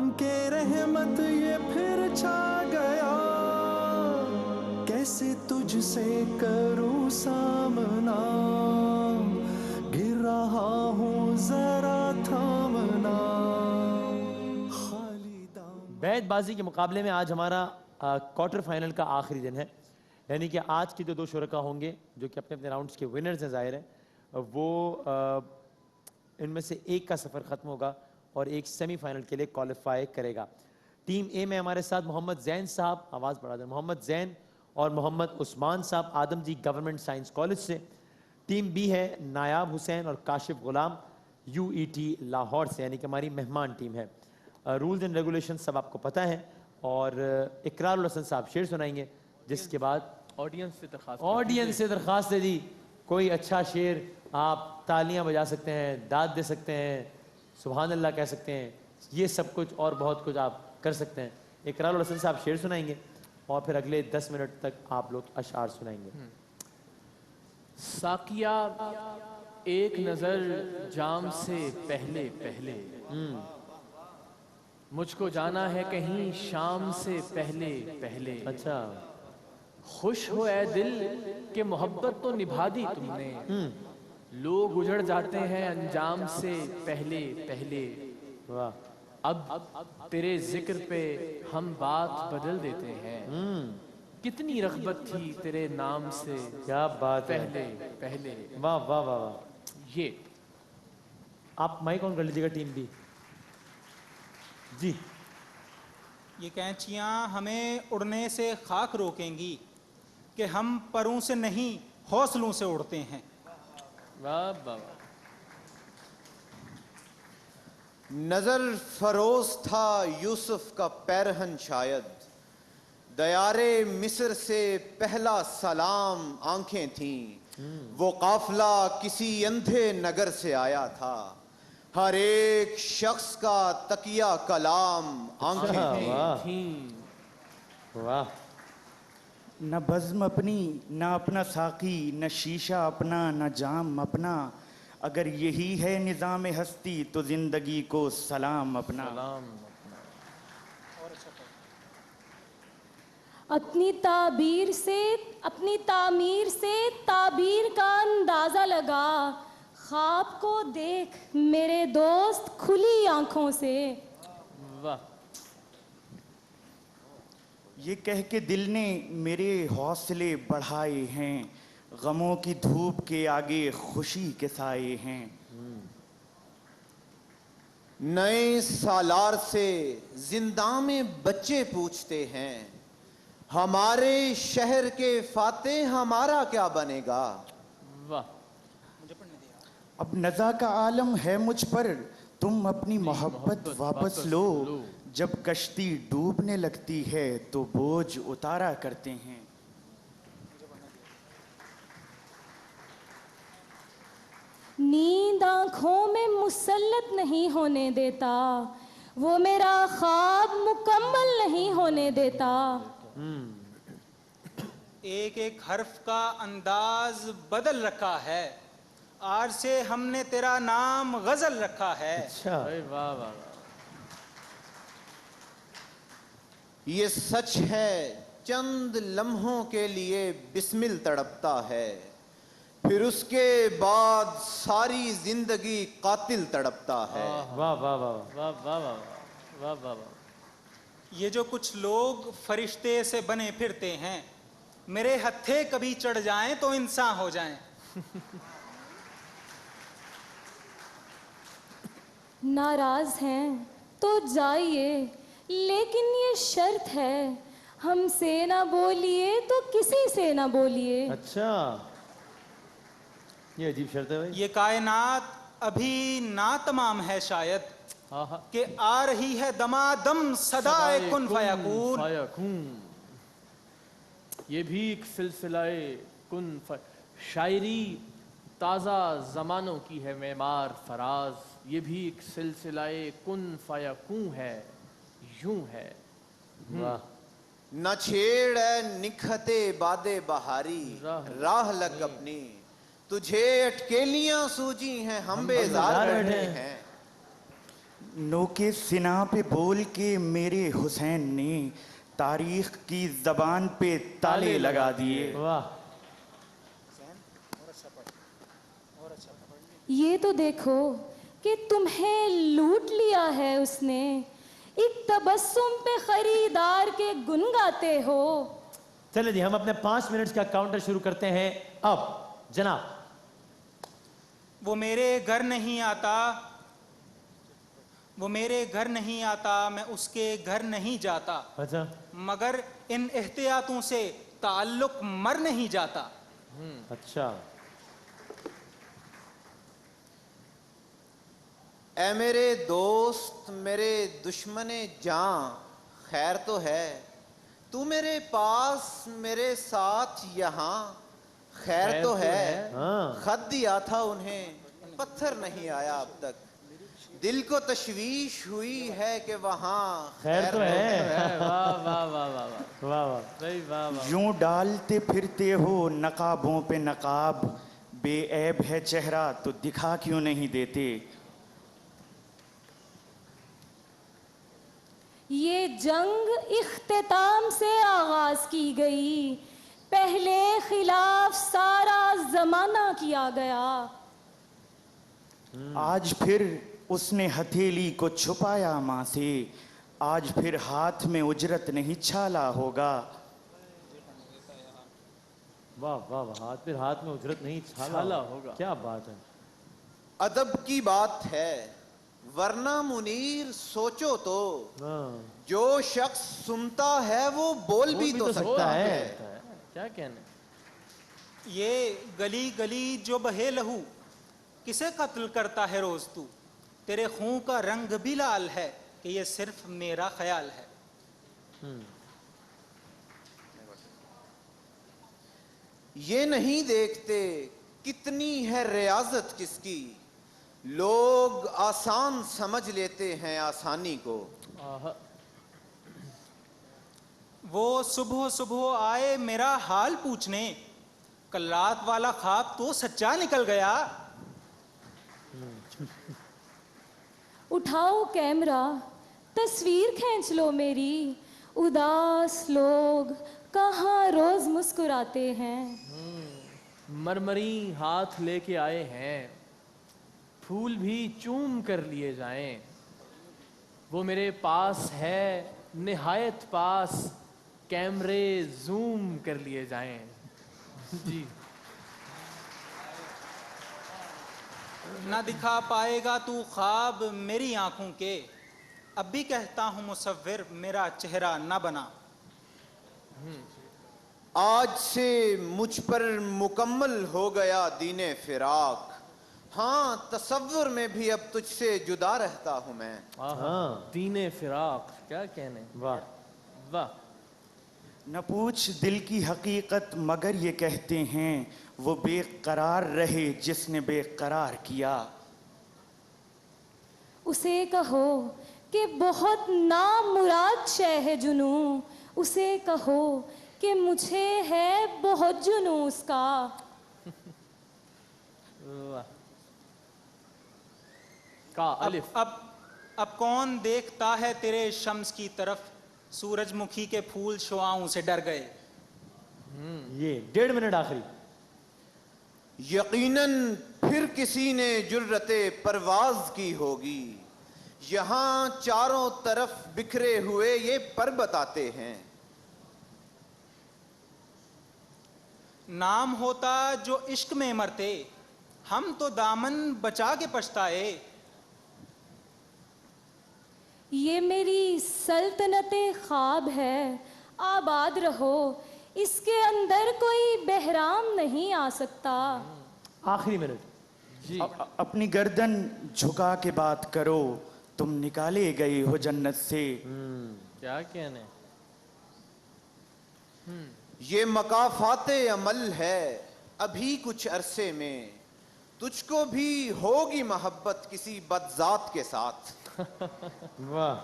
बन के रहमत ये फिर छा गया, कैसे तुझसे करूं सामना, गिर रहा हूँ जरा थामना। बैतबाजी के मुकाबले में आज हमारा क्वार्टर फाइनल का आखिरी दिन है, यानी कि आज के जो दो शुरका होंगे जो कि अपने अपने राउंड्स के विनर्स हैं, ज़ाहिर है वो इनमें से एक का सफ़र ख़त्म होगा और एक सेमीफाइनल के लिए क्वालिफाई करेगा। टीम ए में हमारे साथ मोहम्मद ज़ैन साहब, आवाज़ बढ़ा दें, मोहम्मद ज़ैन और मोहम्मद उस्मान साहब आदमजी गवर्नमेंट साइंस कॉलेज से। टीम बी है नायाब हुसैन और काशिफ गुलाम UET लाहौर से, यानी कि हमारी मेहमान टीम है। रूल्स एंड रेगुलेशन सब आपको पता है और इकरारुल हसन साहब शेर सुनाएंगे, जिसके बाद ऑडियंस से दरख्वास्त है जी कोई अच्छा शेर, आप तालियां बजा सकते हैं, दाद दे सकते हैं, सुभान अल्लाह कह सकते हैं, ये सब कुछ और बहुत कुछ आप कर सकते हैं। इकरारुल हसन साहब शेर सुनाएंगे और फिर अगले 10 मिनट तक आप लोग अशआर सुनाएंगे। साकिया एक नजर जाम से पहले पहले, मुझको जाना है कहीं शाम से पहले पहले। अच्छा, खुश हो ए दिल कि मोहब्बत तो निभा दी तुमने, लोग उजड़ जाते हैं अंजाम से पहले पहले। वाह, अब तेरे जिक्र पे हम बात बदल देते हैं, कितनी रग़बत थी तेरे नाम से क्या बात पहले है, पहले। वाह वाह वाह वाह। ये आप माइक ऑन कर लीजिएगा टीम बी जी। ये कैंचियाँ हमें उड़ने से खाक रोकेंगी कि हम परों से नहीं हौसलों से उड़ते हैं। वाह वाह। नजर फरोज था यूसुफ का पैरहन शायद, दयारे मिस्र से पहला सलाम आंखें थीं, वो काफिला किसी अंधे नगर से आया था, हर एक शख्स का तकिया कलाम आंखें थी। वाह, न बज़्म अपनी न अपना साकी, न शीशा अपना न जाम अपना, अगर यही है निज़ाम हस्ती तो जिंदगी को सलाम अपना। अपनी ताबीर से अपनी तामीर से ताबीर का अंदाज़ा लगा, ख्वाब को देख मेरे दोस्त खुली आंखों से। वाह। ये कह के दिल ने मेरे हौसले बढ़ाए हैं, गमों की धूप के आगे खुशी के साए हैं। नए सालार से जिंदा में बच्चे पूछते हैं, हमारे शहर के फातेह हमारा क्या बनेगा। वाह। अब नज़ा का आलम है मुझ पर, तुम अपनी मोहब्बत वापस लो, जब कश्ती डूबने लगती है तो बोझ उतारा करते हैं। नींद आँखों में मुसल्लत नहीं होने देता, वो मेरा ख्वाब मुकम्मल नहीं होने देता। एक एक हर्फ का अंदाज बदल रखा है, आज से हमने तेरा नाम गजल रखा है। अच्छा, वाह वाह। ये सच है चंद लम्हों के लिए बिस्मिल तड़पता है, फिर उसके बाद सारी जिंदगी कातिल तड़पता है। वाह वाह वाह वाह वाह वाह वाह वाह। ये जो कुछ लोग फरिश्ते से बने फिरते हैं, मेरे हत्थे कभी चढ़ जाएं तो इंसान हो जाएं। नाराज हैं तो जाइए, लेकिन ये शर्त है, हमसे ना बोलिए तो किसी से ना बोलिए। अच्छा, ये अजीब शर्त है भाई। ये कायनात अभी ना तमाम है शायद, कि आ रही है दमादम सदाए कुन फयाकून। ये भी एक सिलसिलाए शायरी ताज़ा ज़मानों की है मेमार फराज, ये भी एक सिलसिलाए कुन फयाकून है, यूं है। वाह। न छेड़ है निखते बादे बहारी, राह लग अपनी, तुझे अटकेलियां सूझी हैं हम बेजार बैठे हैं। नोके सिना पे बोल के मेरे हुसैन ने तारीख की जबान पे ताले लगा दिए। वाह, ये तो देखो कि तुम्हें लूट लिया है उसने, एक तबस्सुम पे खरीदार के गुन गाते हो। चलिए जी, हम अपने 5 मिनट का काउंटर शुरू करते हैं अब। जनाब, वो मेरे घर नहीं आता, वो मेरे घर नहीं आता, मैं उसके घर नहीं जाता, अच्छा, मगर इन एहतियातों से ताल्लुक मर नहीं जाता। अच्छा, ऐ मेरे दोस्त मेरे दुश्मने जान, खैर तो है तू मेरे पास मेरे साथ यहाँ, खैर तो है। हाँ। खत दिया था उन्हें पत्थर नहीं आया अब तक, दिल को तशवीश हुई है कि वहाँ खैर तो है। वाह वाह वाह वाह वाह वाह वाह, भाई वाह वाह। यूं डालते फिरते हो नकाबों पे नकाब, बेऐब है चेहरा तो दिखा क्यों नहीं देते। ये जंग इख्तिताम से आगाज की गई, पहले खिलाफ सारा जमाना किया गया। आज फिर उसने हथेली को छुपाया माँ से, आज फिर हाथ में उजरत नहीं छाला होगा। वाह वाह वाह, हाथ में उजरत नहीं छाला होगा। क्या बात है। अदब की बात है, वरना मुनीर सोचो तो हाँ, जो शख्स सुनता है वो बोल भी तो सकता है। क्या कहने। ये गली गली जो बहे लहू, किसे कत्ल करता है रोज तू, तेरे खून का रंग भी लाल है कि ये सिर्फ मेरा ख्याल है। ये नहीं देखते कितनी है रियाजत किसकी, लोग आसान समझ लेते हैं आसानी को। वो सुबह सुबह आए मेरा हाल पूछने, कल रात वाला ख्वाब तो सच्चा निकल गया। उठाओ कैमरा, तस्वीर खींच लो मेरी, उदास लोग कहाँ रोज मुस्कुराते हैं। मरमरी हाथ लेके आए हैं, फूल भी चूम कर लिए जाएं, वो मेरे पास है निहायत पास, कैमरे जूम कर लिए जाएं। जी, ना दिखा पाएगा तू ख्वाब मेरी आंखों के, अब भी कहता हूँ मुसव्विर मेरा चेहरा ना बना। आज से मुझ पर मुकम्मल हो गया दीने फिराक, हाँ तसव्वुर में भी अब तुझसे जुदा रहता हूँ मैं। हाँ, दीने फिराक, क्या कहने। वाह वाह। न पूछ दिल की हकीकत मगर ये कहते हैं, वो बेकरार रहे जिसने बेकरार किया। उसे कहो कि बहुत नामुराद शय है जुनू, उसे कहो कि मुझे है बहुत जुनू उसका। वाह। का अलिफ। अब कौन देखता है तेरे शम्स की तरफ, सूरजमुखी के फूल शुआओं से डर गए। ये 1.5 मिनट आखिरी। यकीनन फिर किसी ने जुर्रते परवाज की होगी, यहाँ चारों तरफ बिखरे हुए ये पर्वत आते हैं। नाम होता जो इश्क में मरते, हम तो दामन बचा के पछताए। ये मेरी सल्तनते ख्वाब है, आबाद रहो, इसके अंदर कोई बहराम नहीं आ सकता। आखिरी मिनट। जी, अपनी गर्दन झुका के बात करो, तुम निकाले गए हो जन्नत से। क्या कहने। ये मकाफाते अमल है अभी कुछ अरसे में, तुझको भी होगी मोहब्बत किसी बदजात के साथ। वाह,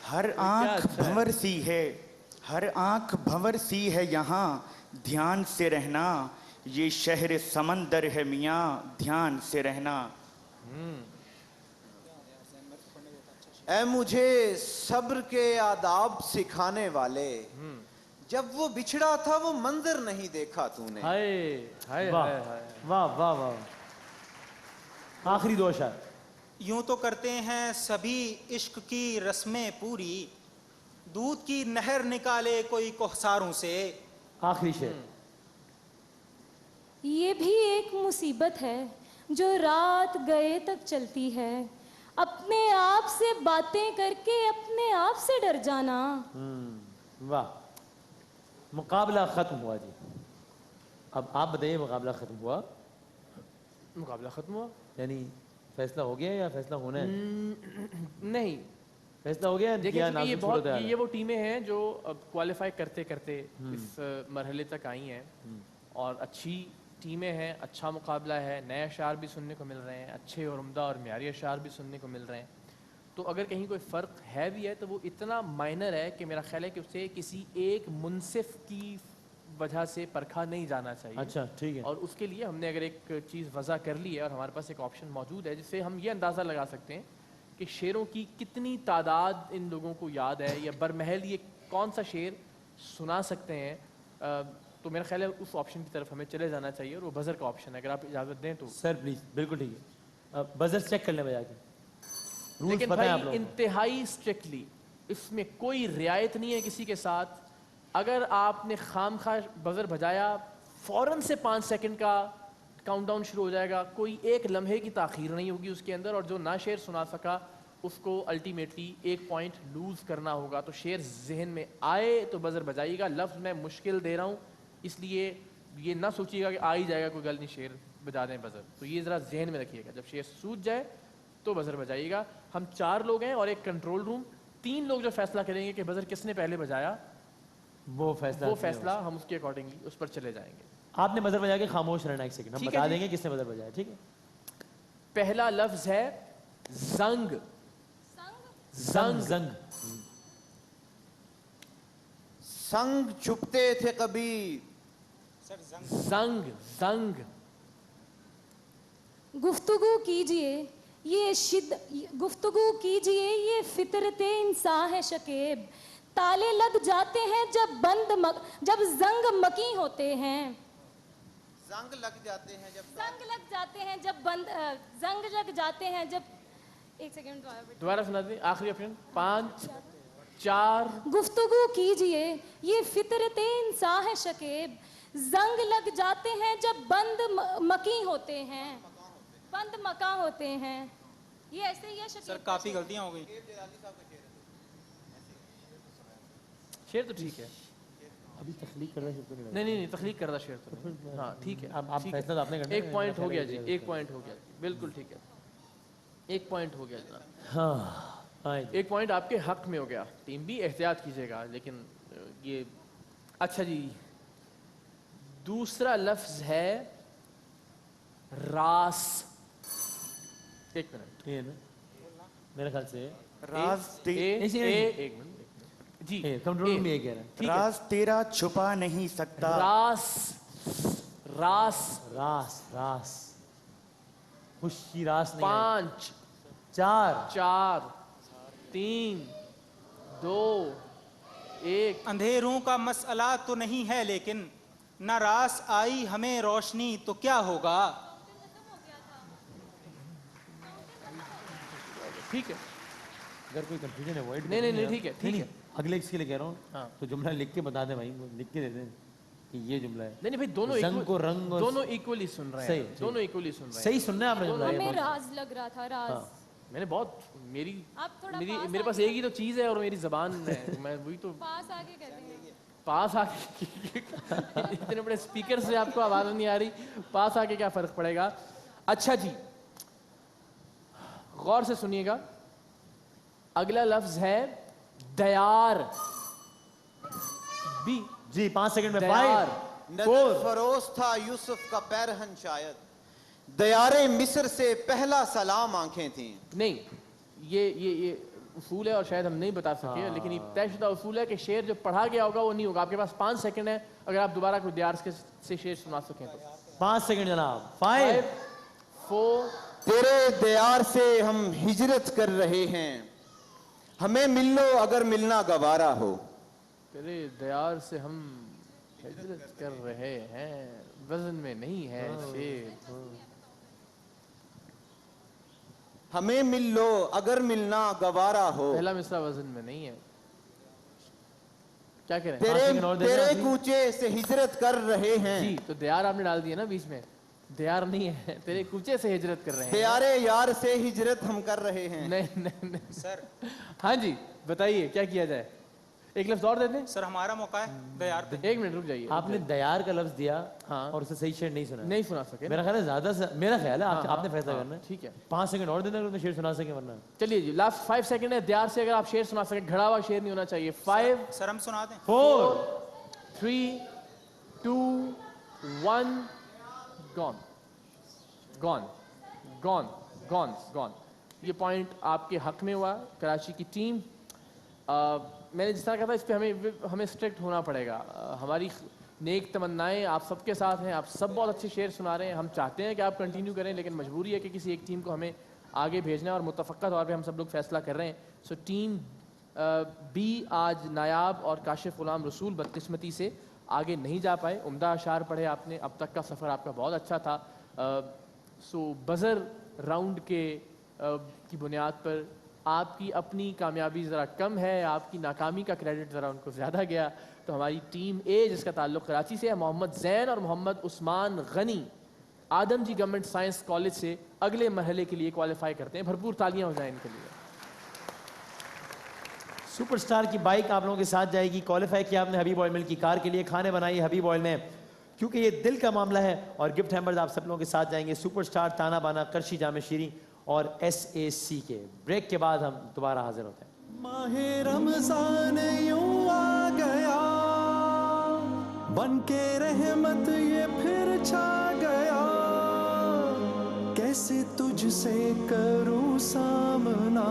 हर आंख भंवर सी है, हर आंख भंवर सी है यहाँ, ध्यान से रहना, ये शहर समंदर है मियाँ, ध्यान से रहना। اے مجھے صبر کے آداب سکھانے والے، جب وہ بچھڑا تھا وہ منظر نہیں دیکھا تو نے۔ ہائے ہائے واہ ہائے ہائے۔ واہ واہ واہ، آخری دو اشعار۔ یوں تو کرتے ہیں سبھی عشق کی رسمیں پوری، دودھ کی نہر نکالے کوئی کوہساروں سے۔ آخری شعر۔ یہ بھی ایک مصیبت ہے جو رات گئے تک چلتی ہے، اپنے آپ سے باتیں کر کے اپنے آپ سے ڈر جانا۔ واہ، مقابلہ ختم ہوا جی۔ اب آپ بتائیے، مقابلہ ختم ہوا؟ مقابلہ ختم ہوا؟ یعنی فیصلہ ہو گیا یا فیصلہ ہونا ہے؟ نہیں، فیصلہ ہو گیا؟ دیکھیں یا چونکہ یہ نازک بہت صورتحال ہے؟ یہ وہ ٹیمیں ہیں جو اب کوالیفائی کرتے کرتے اس مرحلے تک آئی ہیں، اور اچھی ٹیمیں ہیں، اچھا مقابلہ ہے، نئے اشعار بھی سننے کو مل رہے ہیں، اچھے اور عمدہ اور معیاری اشعار بھی سننے کو مل رہے ہیں۔ تو اگر کہیں کوئی فرق ہے بھی ہے تو وہ اتنا مائنر ہے کہ میرا خیال ہے کہ اسے کسی ایک منصف کی وجہ سے پرکھا نہیں جانا چاہیے۔ اچھا ٹھیک ہے۔ اور اس کے لیے ہم نے اگر ایک چیز وضع کر لی ہے اور ہمارے پاس ایک آپشن موجود ہے جس سے ہم یہ اندازہ لگا سکتے ہیں کہ شعروں کی کتنی تعداد ان لوگوں کو یاد ہے، یا برمحل یہ کون سا شعر سنا سکتے ہیں، تو میرا خیال ہے اس آپشن کی طرف ہمیں چلے جانا چاہیے، اور وہ بزر کا آپشن ہے۔ اگر آپ اجازت دیں تو سر پلیز، بالکل ٹھیک ہے۔ بزر چیک کر لیں بجا کے، رولز لیکن پتہ ہے آپ بھائی لوگوں کو؟ انتہائی اسٹرکٹلی اس میں کوئی رعایت نہیں ہے کسی کے ساتھ۔ اگر آپ نے خام خواہ بزر بجایا، فوراً سے 5 سیکنڈ کا کاؤنٹ ڈاؤن شروع ہو جائے گا، کوئی ایک لمحے کی تاخیر نہیں ہوگی اس کے اندر، اور جو نہ شعر سنا سکا اس کو الٹیمیٹلی 1 پوائنٹ لوز کرنا ہوگا۔ تو شعر ذہن میں آئے تو بزر بجائیے گا۔ لفظ میں مشکل دے رہا ہوں اس لیے یہ نہ سوچیے گا کہ آ ہی جائے گا، کوئی گل نہیں، شعر بجا دیں بزر، تو یہ ذرا ذہن میں رکھیے گا۔ جب شعر سوچ جائے تو بزر بجائیے گا۔ ہم 4 لوگ ہیں اور ایک کنٹرول روم، 3 لوگ جو فیصلہ کریں گے کہ بزر کس نے پہلے بجایا، وہ فیصلہ ہم اس کے اکارڈنگلی اس پر چلے جائیں گے۔ آپ نے بزر بجا کے خاموش رہنا 1 سیکنڈ، ہم ٹھیک ہے بتا جی۔ دیں گے کس نے بزر بجایا، ٹھیک ہے؟ پہلا لفظ ہے زنگ۔ زنگ زنگ سنگ چھپتے تھے کبھی، زنگ زنگ گفتگو کیجئے گفتگو کیجئے یہ فطرت انسان ہے شکیب، تالے لگ جاتے ہیں جب زنگ مکی ہوتے ہیں، زنگ لگ جاتے ہیں جب زنگ لگ جاتے ہیں جب زنگ لگ جاتے ہیں جب 1 سیکنڈ دوبارہ سنا دیں آخری آپشن۔ 5 4 گفتگو کیجئے یہ فطرت انسان ہے شکیب، زنگ لگ جاتے ہیں جب بند مکی ہوتے ہیں، بند مکا ہوتے ہیں۔ یہ ایسے ہی ہے شکیب۔ سر کافی غلطیاں ہو گئی۔ شعر تو ٹھیک ہے، ابھی تخلیق کر رہا ہے؟ نہیں تخلیق کردہ شعر تو نہیں۔ ہاں ٹھیک ہے، آپ ٹھیک ہے۔ فیصلہ آپ نے کرنا ہے۔ 1 پوائنٹ ہو گیا جی، 1 پوائنٹ ہو گیا، بالکل ٹھیک ہے، 1 پوائنٹ ہو گیا جناب۔ ہاں 1 پوائنٹ آپ کے حق میں ہو گیا۔ ٹیم بھی احتیاط کیجیے گا، لیکن یہ اچھا جی۔ دوسرا لفظ ہے راس۔ 1 منٹ، یہ نا میرے خیال سے راز ایک منٹ جی، کنٹرول روم یہ کہہ رہا ہے۔ ٹھیک ہے۔ راز تیرا چھپا نہیں سکتا، راس راس راس راس خوشی راس نہیں 5 4 4 3 2 1 اندھیروں کا مسئلہ تو نہیں ہے لیکن نہ راس آئی ہمیں روشنی تو کیا ہوگا۔ ٹھیک ہے، اگر کوئی کنفیوژن اوائڈ نہیں ٹھیک ہے، ٹھیک ہے۔ اگلے اس کے لیے کہہ رہا ہاں۔ ہوں تو جملہ لکھ کے بتا دیں بھائی، لکھ کے دے دیں کہ یہ جملہ ہے۔ نہیں بھائی، دونوں زنگ کو رنگ اور دونوں ایکولی سن رہے صحیح، ہیں، دونوں ایکولی سن رہے ہیں۔ صحیح سننا ہے آپ نے جملہ ہمیں یہ راز لگ رہا تھا، راز۔ میں نے بہت آپ تھوڑا میرے پاس ایک ہی تو چیز ہے اور میری زبان ہے، میں وہی تو پاس آگے کہتے ہیں۔ پاس آ کے اتنے بڑے اسپیکر سے آپ کو آواز نہیں آ رہی، پاس آ کے کیا فرق پڑے گا۔ اچھا جی، غور سے سنیے گا، اگلا لفظ ہے دیار۔ بی جی 5 سیکنڈ میں دیار 5 نظر فروز تھا یوسف کا پیرہن شاید، دیار مصر سے پہلا سلام آنکھیں تھیں۔ نہیں، یہ اصول ہے اور شاید ہم نہیں بتا سکے، لیکن یہ طے شدہ اصول ہے کہ شعر جو پڑھا گیا ہوگا وہ نہیں ہوگا۔ آپ کے پاس 5 سیکنڈ ہے، اگر آپ دوبارہ کوئی دیار سے شعر سنا سکیں تو۔ 5 سیکنڈ جناب 5 5 4 तेरे दयार से हम हिजरत कर रहे हैं, हमें मिल लो अगर मिलना गवारा हो। तेरे दयार से हम हिजरत कर रहे हैं, वजन में नहीं है शेर। हमें मिल लो अगर मिलना गवारा हो। पहला मिसरा वजन में नहीं है, क्या कह रहे हैं? तेरे तेरे कूचे से हिजरत कर रहे हैं। जी, तो दयार आपने डाल दिया ना बीच में, दयार नहीं है, तेरे कूचे से हिजरत कर रहे हैं। प्यारे यार से हिजरत हम कर रहे हैं। नहीं सर हाँ जी बताइए क्या किया जाए, एक लफ्ज और दे दें। सर हमारा मौका है दयार पे। एक मिनट रुक जाइए। आपने दयार का लफ्ज दिया हाँ। और उसे सही शेर नहीं सुना। नहीं सुना सके। मेरा ख्याल है ज्यादा से मेरा ख्याल है हाँ, आपने फैसला करना है। ठीक है, 5 सेकंड और देना अगर उसने शेर सुना सके, वरना चलिए जी लास्ट 5 सेकंड है। दयार से अगर आप शेर सुना सके, घड़ा हुआ शेर नहीं होना चाहिए। 5 सर हम सुना दें। 4 3 2 1 gone gone gone gone gone. ये पॉइंट आपके हक में हुआ। कराची की टीम, मैंने जिस तरह कहा था इस पे हमें स्ट्रिक्ट होना पड़ेगा। हमारी नेक तमन्नाएं आप सबके साथ हैं, आप सब बहुत अच्छे शेर सुना रहे हैं। हम चाहते हैं कि आप कंटिन्यू करें, लेकिन मजबूरी है कि किसी एक टीम को हमें आगे भेजना है और मुतफ़क्का तौर पे हम सब लोग फैसला कर रहे हैं। सो टीम बी आज नायाब और काशिफ गुलाम रसूल बदकिस्मती से आगे नहीं जा पाए। उम्दा अशार पढ़े आपने, अब तक का सफ़र आपका बहुत अच्छा था। सो बज़र राउंड की बुनियाद पर आपकी अपनी कामयाबी ज़रा कम है, आपकी नाकामी का क्रेडिट ज़रा उनको ज़्यादा गया। तो हमारी टीम ए जिसका ताल्लुक़ कराची से है, मोहम्मद ज़ैन और मोहम्मद उस्मान गनी आदम जी गवर्नमेंट साइंस कॉलेज से अगले मरहले के लिए क्वालिफाई करते हैं। भरपूर तालियां हो जाएं इनके लिए। सुपरस्टार की बाइक आप लोगों के साथ जाएगी। क्वालिफाई किया आपने हबीब ऑयल मिल की कार के लिए, खाने बनाइए हबीब ऑयल में, क्योंकि ये दिल का मामला है। और गिफ्ट हैम्पर्स आप सब लोगों के साथ जाएंगे सुपरस्टार, ताना बाना, करशी जामे शीरी और SAC के। ब्रेक के बाद हम दोबारा हाजिर होते हैं। माहे रमजान यूं आ गया, बन के रहमत ये फिर छा गया, कैसे तुझसे करूं सामना।